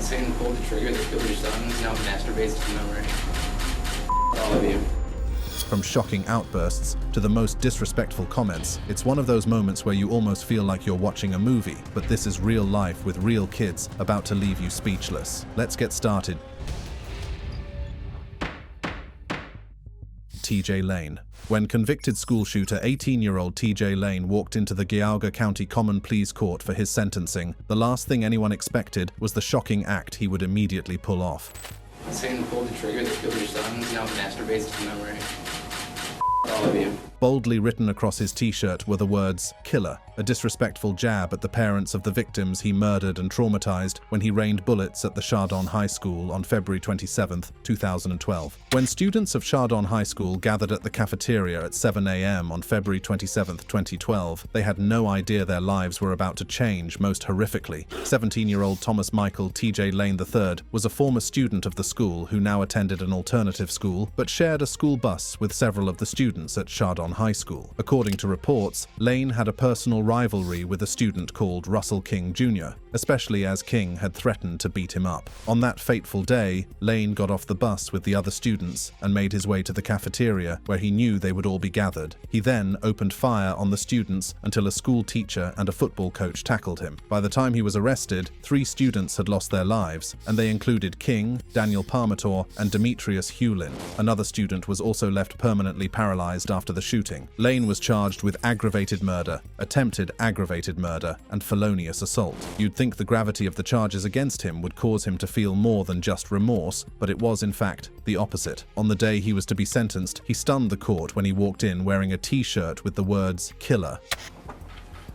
Satan pulled the trigger that killed your son, now masturbates to memory. All of you. From shocking outbursts to the most disrespectful comments, it's one of those moments where you almost feel like you're watching a movie, but this is real life with real kids about to leave you speechless. Let's get started. TJ Lane. When convicted school shooter 18-year-old TJ Lane walked into the Geauga County Common Pleas Court for his sentencing, the last thing anyone expected was the shocking act he would immediately pull off. Satan pulled the trigger that killed your son, now masturbates to memory. All of you. Boldly written across his t-shirt were the words, "Killer," a disrespectful jab at the parents of the victims he murdered and traumatized when he rained bullets at the Chardon High School on February 27, 2012. When students of Chardon High School gathered at the cafeteria at 7 a.m. on February 27, 2012, they had no idea their lives were about to change most horrifically. 17-year-old Thomas Michael TJ Lane III was a former student of the school who now attended an alternative school, but shared a school bus with several of the students at Chardon High School. According to reports, Lane had a personal rivalry with a student called Russell King Jr., especially as King had threatened to beat him up. On that fateful day, Lane got off the bus with the other students and made his way to the cafeteria where he knew they would all be gathered. He then opened fire on the students until a school teacher and a football coach tackled him. By the time he was arrested, 3 students had lost their lives, and they included King, Daniel Parmator, and Demetrius Hewlin. Another student was also left permanently paralyzed after the shooting. Lane was charged with aggravated murder, attempted aggravated murder, and felonious assault. You'd think the gravity of the charges against him would cause him to feel more than just remorse, but it was in fact the opposite. On the day he was to be sentenced, he stunned the court when he walked in wearing a t-shirt with the words "Killer."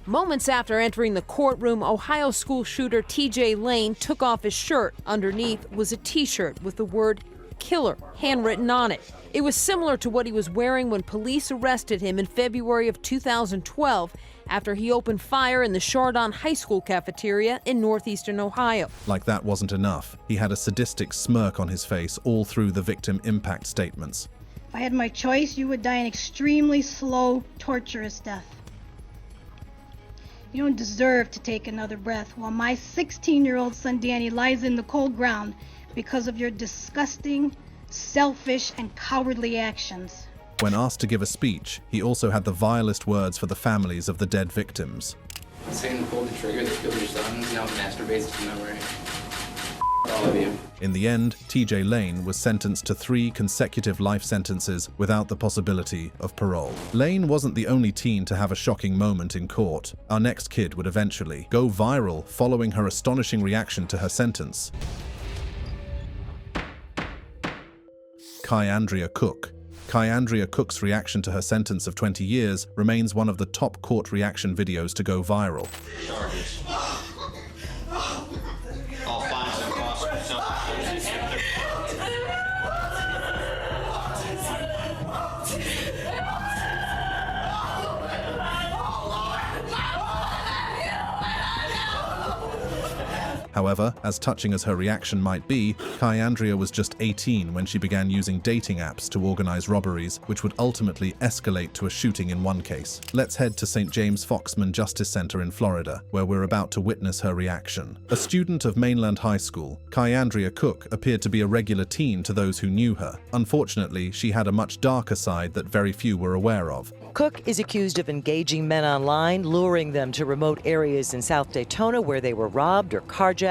Moments after entering the courtroom, Ohio school shooter TJ Lane took off his shirt. Underneath was a t-shirt with the word "Killer" handwritten on it. It was similar to what he was wearing when police arrested him in February of 2012 after he opened fire in the Chardon High School cafeteria in northeastern Ohio. Like that wasn't enough, he had a sadistic smirk on his face all through the victim impact statements. If I had my choice, you would die an extremely slow, torturous death. You don't deserve to take another breath while my 16-year-old son Danny lies in the cold ground because of your disgusting, selfish, and cowardly actions. When asked to give a speech, he also had the vilest words for the families of the dead victims. Satan pulled the trigger that killed your son, now masturbates to memory. All of you. In the end, TJ Lane was sentenced to 3 consecutive life sentences without the possibility of parole. Lane wasn't the only teen to have a shocking moment in court. Our next kid would eventually go viral following her astonishing reaction to her sentence. Kyandria Cook. Kyandria Cook's reaction to her sentence of 20 years remains one of the top court reaction videos to go viral. However, as touching as her reaction might be, Kyandria was just 18 when she began using dating apps to organize robberies, which would ultimately escalate to a shooting in one case. Let's head to St. James Foxman Justice Center in Florida, where we're about to witness her reaction. A student of Mainland High School, Kyandria Cook appeared to be a regular teen to those who knew her. Unfortunately, she had a much darker side that very few were aware of. Cook is accused of engaging men online, luring them to remote areas in South Daytona where they were robbed or carjacked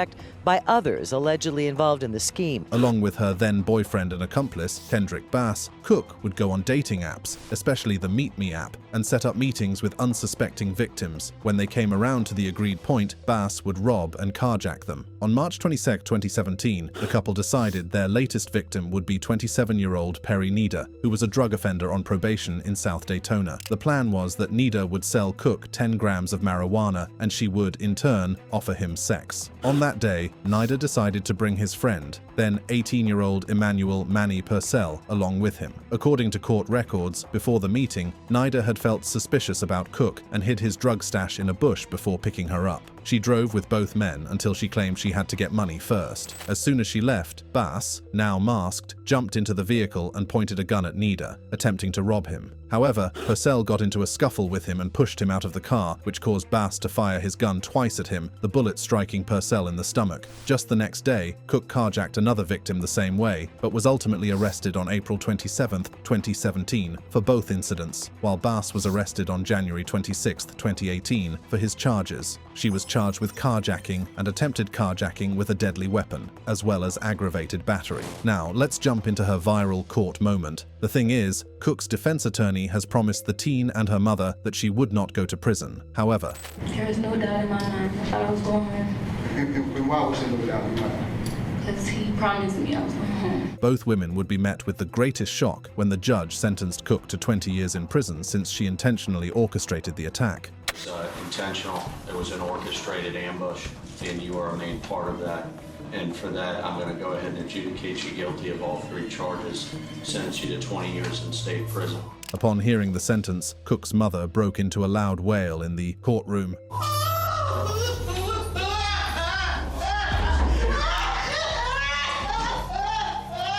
by others allegedly involved in the scheme. Along with her then boyfriend and accomplice, Kendrick Bass, Cook would go on dating apps, especially the Meet Me app, and set up meetings with unsuspecting victims. When they came around to the agreed point, Bass would rob and carjack them. On March 22, 2017, the couple decided their latest victim would be 27-year-old Perry Nida, who was a drug offender on probation in South Daytona. The plan was that Nida would sell Cook 10 grams of marijuana, and she would, in turn, offer him sex. On that day, Nida decided to bring his friend, then 18-year-old Emmanuel Manny Purcell, along with him. According to court records, before the meeting, Nida had felt suspicious about Cook and hid his drug stash in a bush before picking her up. She drove with both men until she claimed she had to get money first. As soon as she left, Bass, now masked, jumped into the vehicle and pointed a gun at Nida, attempting to rob him. However, Purcell got into a scuffle with him and pushed him out of the car, which caused Bass to fire his gun twice at him, the bullet striking Purcell in the stomach. Just the next day, Cook carjacked another victim the same way, but was ultimately arrested on April 27, 2017, for both incidents, while Bass was arrested on January 26, 2018, for his charges. She was charged with carjacking and attempted carjacking with a deadly weapon, as well as aggravated battery. Now, let's jump into her viral court moment. The thing is, Cook's defense attorney has promised the teen and her mother that she would not go to prison. However, there is no doubt in my mind. I thought I was going home. And why was there no doubt in your mind? Because he promised me I was going home. both women would be met with the greatest shock when the judge sentenced Cook to 20 years in prison since she intentionally orchestrated the attack. It was intentional. It was an orchestrated ambush, and you are a main part of that. And for that, I'm going to go ahead and adjudicate you guilty of all 3 charges, sentence you to 20 years in state prison. Upon hearing the sentence, Cook's mother broke into a loud wail in the courtroom.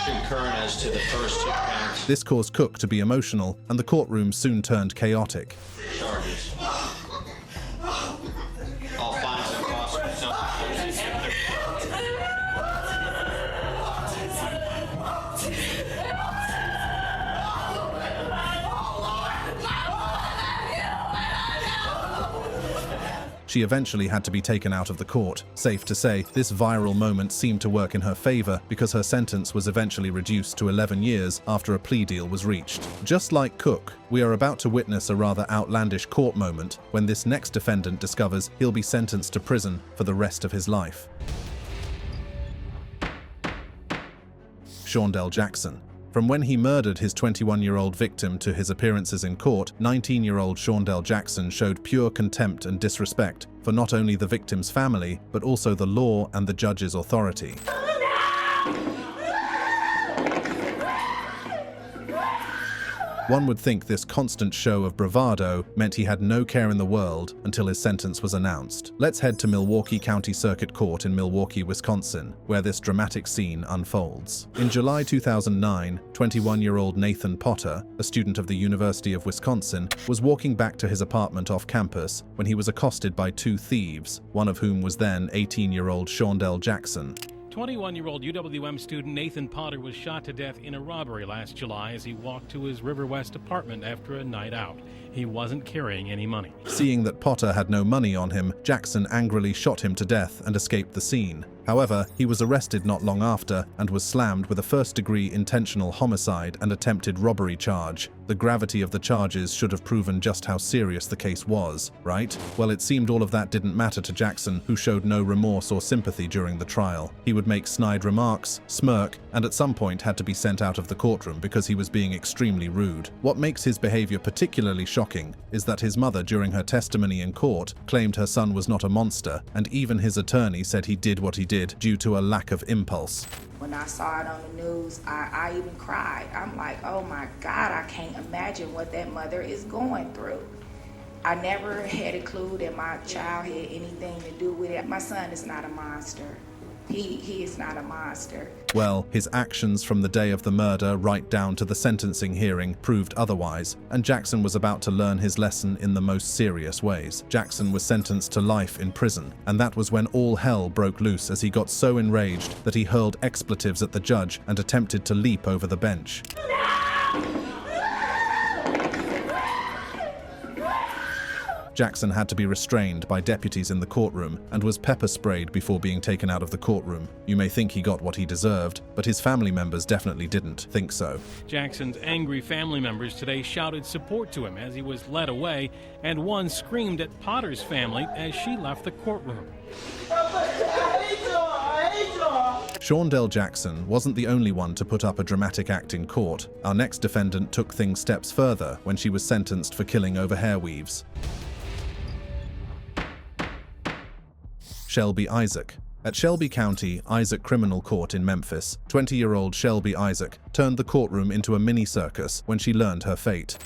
Concurrent as to the first 2 counts. This caused Cook to be emotional, and the courtroom soon turned chaotic. Charges. All fines and costs. She eventually had to be taken out of the court. Safe to say, this viral moment seemed to work in her favor because her sentence was eventually reduced to 11 years after a plea deal was reached. Just like Cook, we are about to witness a rather outlandish court moment when this next defendant discovers he'll be sentenced to prison for the rest of his life. Shawndell Jackson. From when he murdered his 21-year-old victim to his appearances in court, 19-year-old Shawndell Jackson showed pure contempt and disrespect for not only the victim's family, but also the law and the judge's authority. One would think this constant show of bravado meant he had no care in the world until his sentence was announced. Let's head to Milwaukee County Circuit Court in Milwaukee, Wisconsin, where this dramatic scene unfolds. In July 2009, 21-year-old Nathan Potter, a student of the University of Wisconsin, was walking back to his apartment off campus when he was accosted by 2 thieves, one of whom was then 18-year-old Shawndell Jackson. 21-year-old UWM student Nathan Potter was shot to death in a robbery last July as he walked to his River West apartment after a night out. He wasn't carrying any money. Seeing that Potter had no money on him, Jackson angrily shot him to death and escaped the scene. However, he was arrested not long after and was slammed with a first-degree intentional homicide and attempted robbery charge. The gravity of the charges should have proven just how serious the case was, right? Well, it seemed all of that didn't matter to Jackson, who showed no remorse or sympathy during the trial. He would make snide remarks, smirk, and at some point had to be sent out of the courtroom because he was being extremely rude. What makes his behavior particularly shocking is that his mother, during her testimony in court, claimed her son was not a monster, and even his attorney said he did what he did due to a lack of impulse. When I saw it on the news, I even cried. I'm like, oh my God, I can't imagine what that mother is going through. I never had a clue that my child had anything to do with it. My son is not a monster. He is not a monster. Well, his actions from the day of the murder right down to the sentencing hearing proved otherwise, and Jackson was about to learn his lesson in the most serious ways. Jackson was sentenced to life in prison, and that was when all hell broke loose as he got so enraged that he hurled expletives at the judge and attempted to leap over the bench. Jackson had to be restrained by deputies in the courtroom and was pepper sprayed before being taken out of the courtroom. You may think he got what he deserved, but his family members definitely didn't think so. Jackson's angry family members today shouted support to him as he was led away, and one screamed at Potter's family as she left the courtroom. Shawndell Jackson wasn't the only one to put up a dramatic act in court. Our next defendant took things steps further when she was sentenced for killing over hair weaves. Shelby Isaac. At Shelby County Isaac Criminal Court in Memphis, 20-year-old Shelby Isaac turned the courtroom into a mini circus when she learned her fate.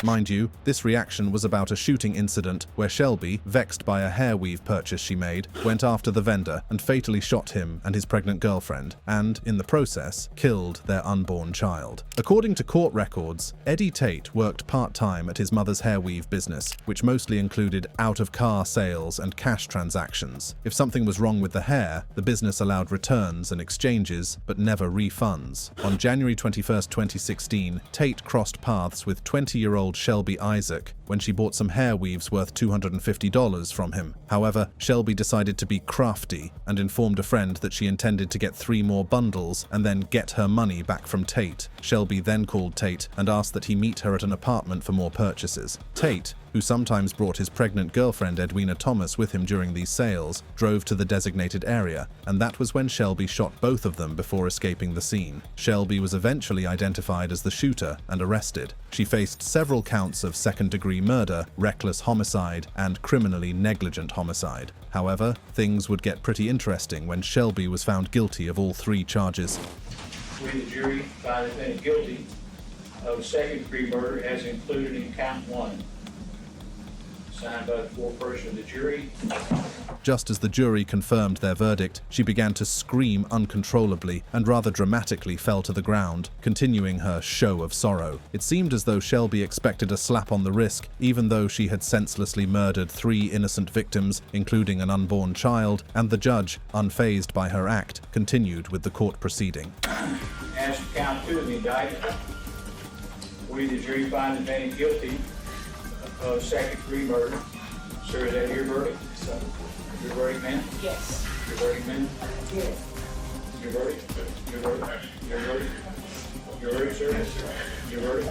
Mind you, this reaction was about a shooting incident where Shelby, vexed by a hair weave purchase she made, went after the vendor and fatally shot him and his pregnant girlfriend, and, in the process, killed their unborn child. According to court records, Eddie Tate worked part-time at his mother's hair weave business, which mostly included out-of-car sales and cash transactions. If something was wrong with the hair, the business allowed returns and exchanges, but never refunds. On January 21, 2016, Tate crossed paths with 20-year-old Shelby Isaac when she bought some hair weaves worth $250 from him. However, Shelby decided to be crafty and informed a friend that she intended to get 3 more bundles and then get her money back from Tate. Shelby then called Tate and asked that he meet her at an apartment for more purchases. Tate, who sometimes brought his pregnant girlfriend Edwina Thomas with him during these sales, drove to the designated area, and that was when Shelby shot both of them before escaping the scene. Shelby was eventually identified as the shooter and arrested. She faced several counts of second-degree murder, reckless homicide, and criminally negligent homicide. However, things would get pretty interesting when Shelby was found guilty of all 3 charges. We, the jury, find the defendant guilty of second-degree murder as included in count 1. Signed by the foreperson of the jury. Just as the jury confirmed their verdict, she began to scream uncontrollably and rather dramatically fell to the ground, continuing her show of sorrow. It seemed as though Shelby expected a slap on the wrist, even though she had senselessly murdered 3 innocent victims, including an unborn child, and the judge, unfazed by her act, continued with the court proceeding. As for count 2 of the indictment, we, the jury, find the defendant guilty of second-degree murder. Sir, is that your verdict? Your verdict, ma'am? Yes. Your verdict, ma'am? Yes. Your verdict? Your verdict? Your verdict? Your verdict, sir? Yes, sir. Your verdict?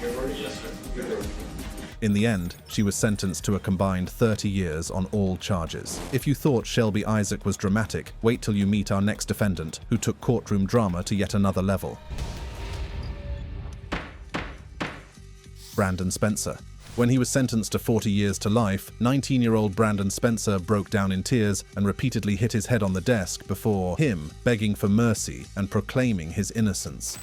Your verdict? Yes, sir. Your verdict. In the end, she was sentenced to a combined 30 years on all charges. If you thought Shelby Isaac was dramatic, wait till you meet our next defendant, who took courtroom drama to yet another level. Brandon Spencer. When he was sentenced to 40 years to life, 19-year-old Brandon Spencer broke down in tears and repeatedly hit his head on the desk before him begging for mercy and proclaiming his innocence.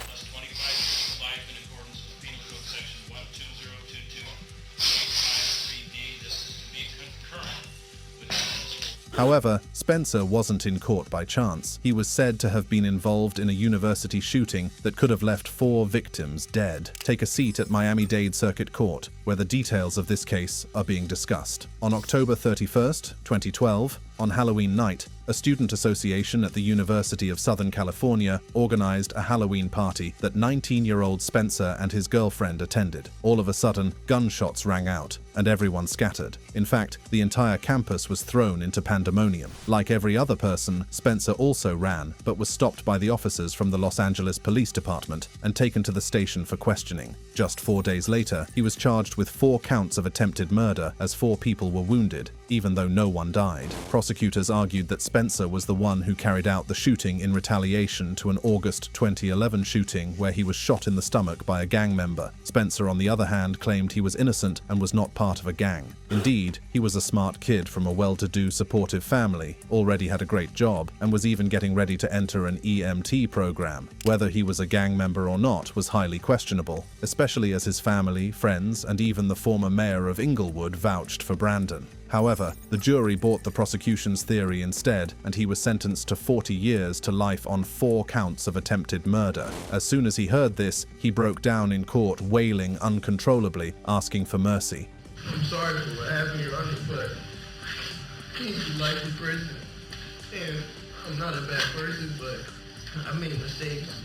However, Spencer wasn't in court by chance. He was said to have been involved in a university shooting that could have left 4 victims dead. Take a seat at Miami-Dade Circuit Court, where the details of this case are being discussed. On October 31st, 2012, on Halloween night, a student association at the University of Southern California organized a Halloween party that 19-year-old Spencer and his girlfriend attended. All of a sudden, gunshots rang out, and everyone scattered. In fact, the entire campus was thrown into pandemonium. Like every other person, Spencer also ran, but was stopped by the officers from the Los Angeles Police Department and taken to the station for questioning. Just 4 days later, he was charged with 4 counts of attempted murder as 4 people were wounded, even though no one died. Prosecutors argued that Spencer was the one who carried out the shooting in retaliation to an August 2011 shooting where he was shot in the stomach by a gang member. Spencer, on the other hand, claimed he was innocent and was not part of a gang. Indeed, he was a smart kid from a well-to-do, supportive family, already had a great job, and was even getting ready to enter an EMT program. Whether he was a gang member or not was highly questionable, especially as his family, friends, and even the former mayor of Inglewood vouched for Brandon. However, the jury bought the prosecution's theory instead, and he was sentenced to 40 years to life on 4 counts of attempted murder. As soon as he heard this, he broke down in court, wailing uncontrollably, asking for mercy. I'm sorry for what happened, Your Honor, but he's a likely person, and I'm not a bad person, but I made mistakes.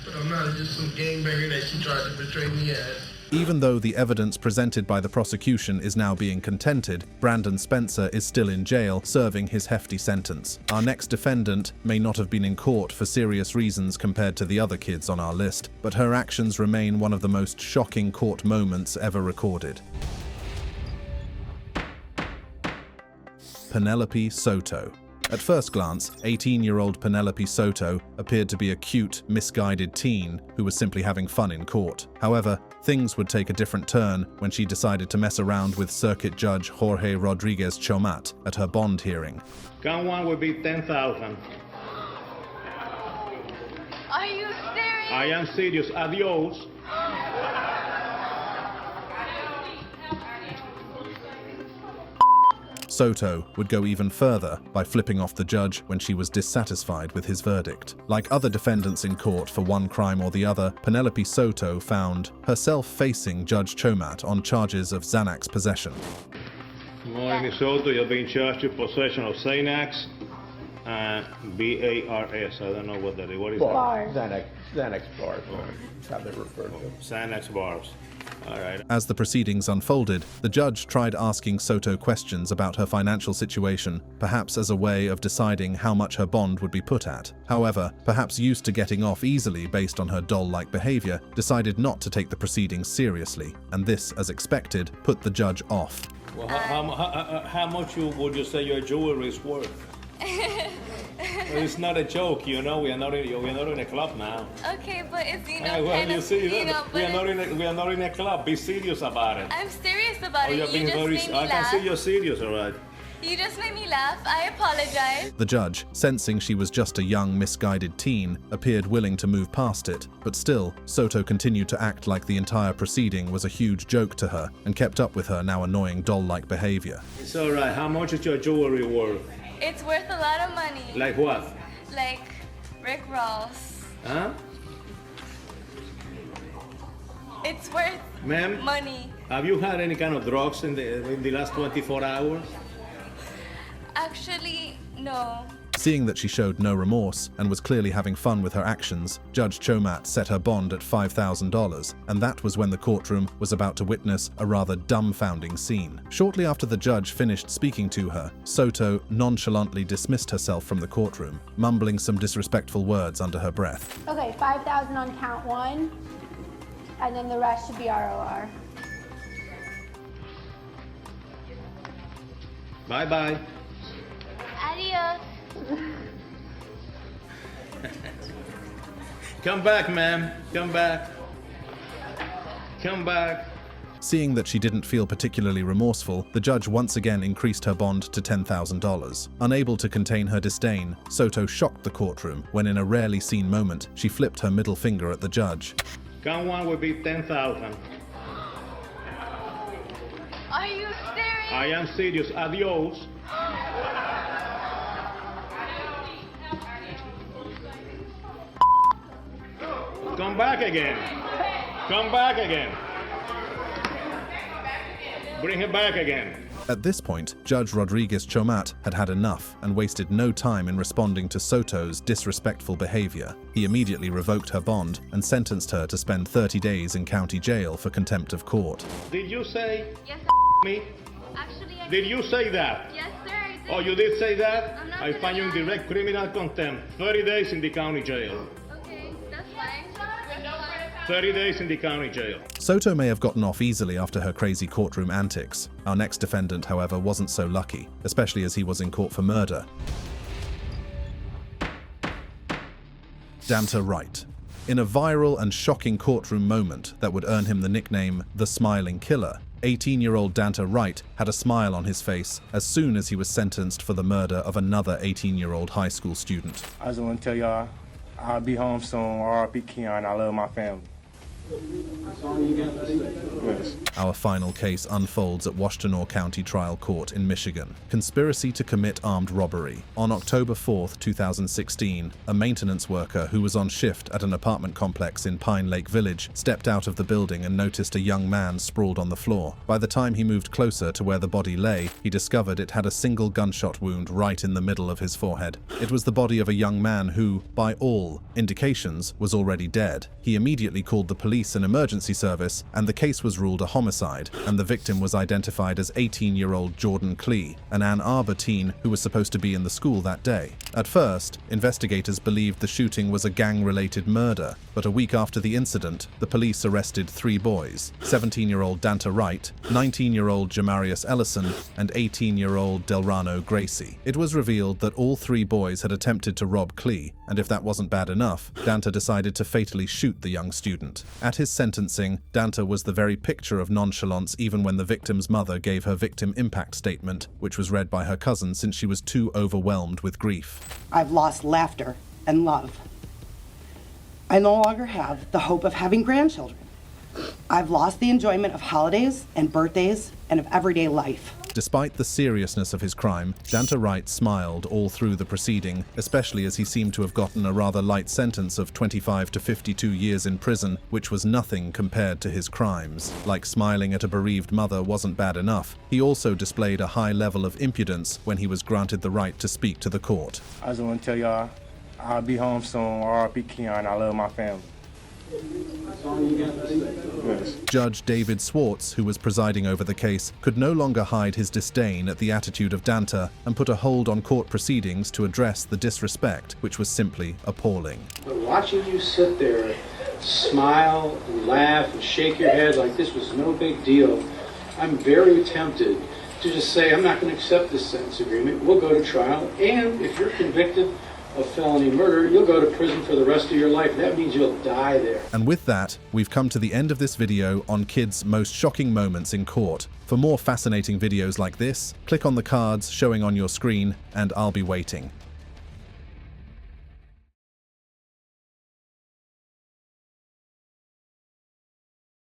But I'm not just some gangbanger that she tried to portray me as. Even though the evidence presented by the prosecution is now being contented, Brandon Spencer is still in jail, serving his hefty sentence. Our next defendant may not have been in court for serious reasons compared to the other kids on our list, but her actions remain one of the most shocking court moments ever recorded. Penelope Soto. At first glance, 18-year-old Penelope Soto appeared to be a cute, misguided teen who was simply having fun in court. However, things would take a different turn when she decided to mess around with Circuit Judge Jorge Rodriguez Chomat at her bond hearing. Count 1 would be 10,000. Are you serious? I am serious. Adios. Soto would go even further by flipping off the judge when she was dissatisfied with his verdict. Like other defendants in court for one crime or the other, Penelope Soto found herself facing Judge Chomat on charges of Xanax possession. Morning, Soto. You're being charged with possession of Xanax. B-A-R-S. I don't know what that is. What is Bars. Xanax bars. That's how they're referred to. Xanax bars. All right. As the proceedings unfolded, the judge tried asking Soto questions about her financial situation, perhaps as a way of deciding how much her bond would be put at. However, perhaps used to getting off easily based on her doll-like behavior, decided not to take the proceedings seriously, and this, as expected, put the judge off. Well, how much would you say your jewelry is worth? It's not a joke, you know. We are not in a club now. Okay, but it's, you know, Well, kind you of, see, you know, we but are not in a club. Be serious about it. I'm serious about Oh, it. you're You being just very. made me I can see laugh. you're serious, all right. You just made me laugh. I apologize. The judge, sensing she was just a young, misguided teen, appeared willing to move past it, but still, Soto continued to act like the entire proceeding was a huge joke to her and kept up with her now annoying doll-like behavior. It's all right. How much is your jewelry worth? It's worth a lot of money. Like what? Like Rick Ross. Huh? It's worth Ma'am? money. Have you had any kind of drugs in the last 24 hours? Actually, no. Seeing that she showed no remorse and was clearly having fun with her actions, Judge Chomat set her bond at $5,000, and that was when the courtroom was about to witness a rather dumbfounding scene. Shortly after the judge finished speaking to her, Soto nonchalantly dismissed herself from the courtroom, mumbling some disrespectful words under her breath. Okay, 5,000 on count one, and then the rest should be ROR. Bye-bye. Adios. Come back, ma'am. Come back. Come back. Seeing that she didn't feel particularly remorseful, the judge once again increased her bond to $10,000. Unable to contain her disdain, Soto shocked the courtroom when, in a rarely seen moment, she flipped her middle finger at the judge. Count one will be 10,000. Are you serious? I am serious. Adios. Come back again. Come back again. Bring him back again. At this point, Judge Rodriguez Chomat had had enough and wasted no time in responding to Soto's disrespectful behavior. He immediately revoked her bond and sentenced her to spend 30 days in county jail for contempt of court. Did you say Yes, me? actually, I Did you say that? Yes, sir, I did. Oh, you did say that? I'm not I gonna find you in lie. direct criminal contempt. 30 days in the county jail. Okay, that's fine. 30 days in the county jail. Soto may have gotten off easily after her crazy courtroom antics. Our next defendant, however, wasn't so lucky, especially as he was in court for murder. Danta Wright. In a viral and shocking courtroom moment that would earn him the nickname The Smiling Killer, 18-year-old Danta Wright had a smile on his face as soon as he was sentenced for the murder of another 18-year-old high school student. I just want to tell y'all, I'll be home soon. R.I.P. Keon. I love my family. Our final case unfolds at Washtenaw County Trial Court in Michigan. Conspiracy to commit armed robbery. On October 4, 2016, a maintenance worker who was on shift at an apartment complex in Pine Lake Village stepped out of the building and noticed a young man sprawled on the floor. By the time he moved closer to where the body lay, he discovered it had a single gunshot wound right in the middle of his forehead. It was the body of a young man who, by all indications, was already dead. He immediately called the police and emergency service, and the case was ruled a homicide, and the victim was identified as 18-year-old Jordan Klee, an Ann Arbor teen who was supposed to be in the school that day. At first, investigators believed the shooting was a gang-related murder, but a week after the incident, the police arrested 3 boys, 17-year-old Danta Wright, 19-year-old Jamarius Ellison, and 18-year-old Delrano Gracie. It was revealed that all 3 boys had attempted to rob Klee, and if that wasn't bad enough, Danta decided to fatally shoot the young student. At his sentencing, Danta was the very picture of nonchalance even when the victim's mother gave her victim impact statement, which was read by her cousin since she was too overwhelmed with grief. I've lost laughter and love. I no longer have the hope of having grandchildren. I've lost the enjoyment of holidays and birthdays and of everyday life. Despite the seriousness of his crime, Danta Wright smiled all through the proceeding, especially as he seemed to have gotten a rather light sentence of 25 to 52 years in prison, which was nothing compared to his crimes. Like smiling at a bereaved mother wasn't bad enough, he also displayed a high level of impudence when he was granted the right to speak to the court. I just want to tell y'all, I'll be home soon. R.I.P. Keon. I love my family. Yes. Judge David Swartz, who was presiding over the case, could no longer hide his disdain at the attitude of Danta and put a hold on court proceedings to address the disrespect, which was simply appalling. But watching you sit there, smile and laugh and shake your head like this was no big deal, I'm very tempted to just say, I'm not going to accept this sentence agreement. We'll go to trial, and if you're convicted of felony murder, you'll go to prison for the rest of your life. That means you'll die there. And with that, we've come to the end of this video on kids' most shocking moments in court. For more fascinating videos like this, click on the cards showing on your screen, and I'll be waiting.